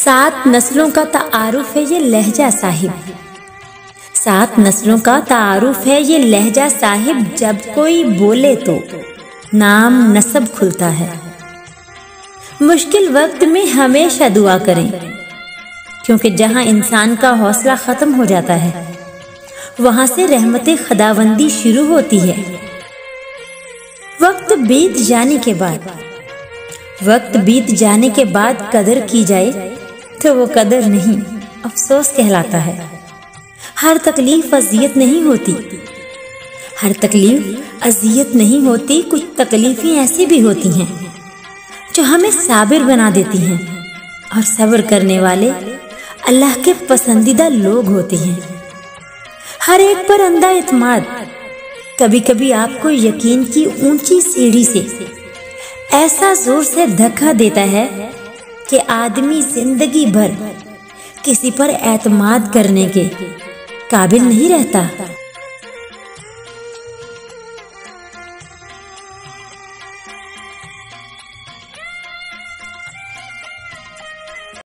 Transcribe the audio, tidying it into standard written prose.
सात नस्लों का तारुफ है ये लहजा साहिब, सात नस्लों का तारुफ है ये लहजा साहिब। जब कोई बोले तो नाम नसब खुलता है। मुश्किल वक्त में हमेशा दुआ करें, क्योंकि जहां इंसान का हौसला खत्म हो जाता है वहां से रहमते खुदावंदी शुरू होती है। वक्त बीत जाने के बाद कदर की जाए तो वो कदर नहीं, अफसोस कहलाता है। हर तकलीफ अजियत नहीं होती, हर तकलीफ अजियत नहीं होती। कुछ तकलीफें ऐसी भी होती हैं जो हमें साबिर बना देती हैं, और सब्र करने वाले अल्लाह के पसंदीदा लोग होते हैं। हर एक पर अंधा इत्माद कभी कभी आपको यकीन की ऊंची सीढ़ी से ऐसा जोर से धक्का देता है कि आदमी जिंदगी भर किसी पर एतमाद करने के काबिल नहीं रहता।